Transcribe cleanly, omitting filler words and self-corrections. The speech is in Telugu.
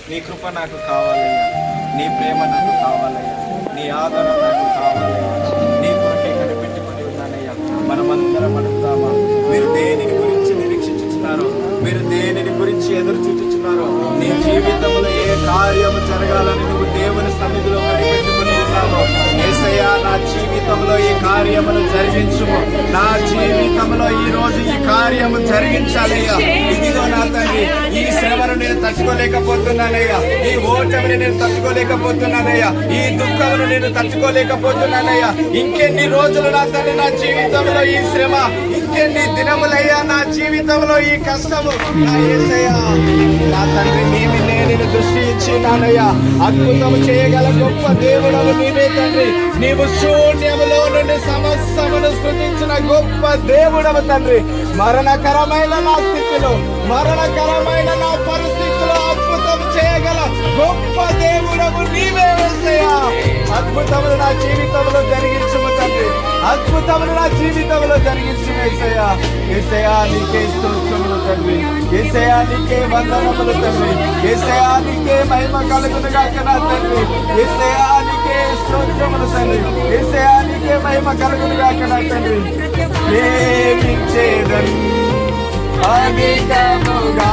నీ కృప నాకు కావాలయ్యా, నీ ప్రేమ నాకు కావాలయ్యా, నీ ఆదరణ నాకు కావాలయ్యా. నీ కొరకే కనిపెట్టుకుని ఉన్నానయ్యా. మనమందరం అడుగుదామా, మీరు దేనిని గురించి నిరీక్షించుచున్నారు, మీరు దేనిని గురించి ఎదురు చూచుచున్నారు? నీ జీవితంలో ఏ కార్యము జరగాలని నువ్వు దేవుని సన్నిధిలో కనిపెట్టుకుని ఉన్నావు. యేసయ్యా, నా జీవితంలో ఈ కార్యమును జరిగించుము, నా జీవితంలో ఈ రోజు ఈ కార్యము జరిగించాలయ్యా. ఇదిగో నా తండ్రి, ఈ శ్రమను నేను తట్టుకోలేకపోతున్నానయ్యా, ఈ ఓటమిని నేను తట్టుకోలేకపోతున్నానయ్యా, ఈ దుఃఖమును నేను తట్టుకోలేకపోతున్నానయ్యా. ఇంకెన్ని రోజులు నా తండ్రి నా జీవితంలో ఈ శ్రమ, ఇంకెన్ని దినములయ్యా నా జీవితంలో ఈ కష్టము. నా యేసయ్యా, నా తండ్రి నీవి నేను దృష్టి ఇచ్చినానయ్యా. అద్భుతం చేయగల గొప్ప దేవుడవు నీవే తండ్రి. నీవు శూన్యములో నుండి సమస్తమును సృజించిన గొప్ప దేవుడవు తండ్రి. మరణకరమైన నా స్థితిలో, మరణకరమైన నా పరిస్థితిలో అద్భుతం చేయగల గొప్ప దేవుడవు నీవే యేసయ్యా. అద్భుతములు నా జీవితంలో జరిగించుము తండ్రి, అద్భుతములు నా జీవితంలో జరిగించుము యేసయ్యా. యేసయ్యా, నీకే స్తోత్రములు తండ్రి, యేసయ్యా నీకే వందనములు తండ్రి, యేసయ్యా నీకే మహిమ కలుగును గాక నా తండ్రి, యేసయ్యా నీకే స్తోత్రములు తండ్రి, యేసయ్యా నీకే మహిమ కలుగును గాక నా తండ్రి. ప్రేమించేదన్ అధికముగా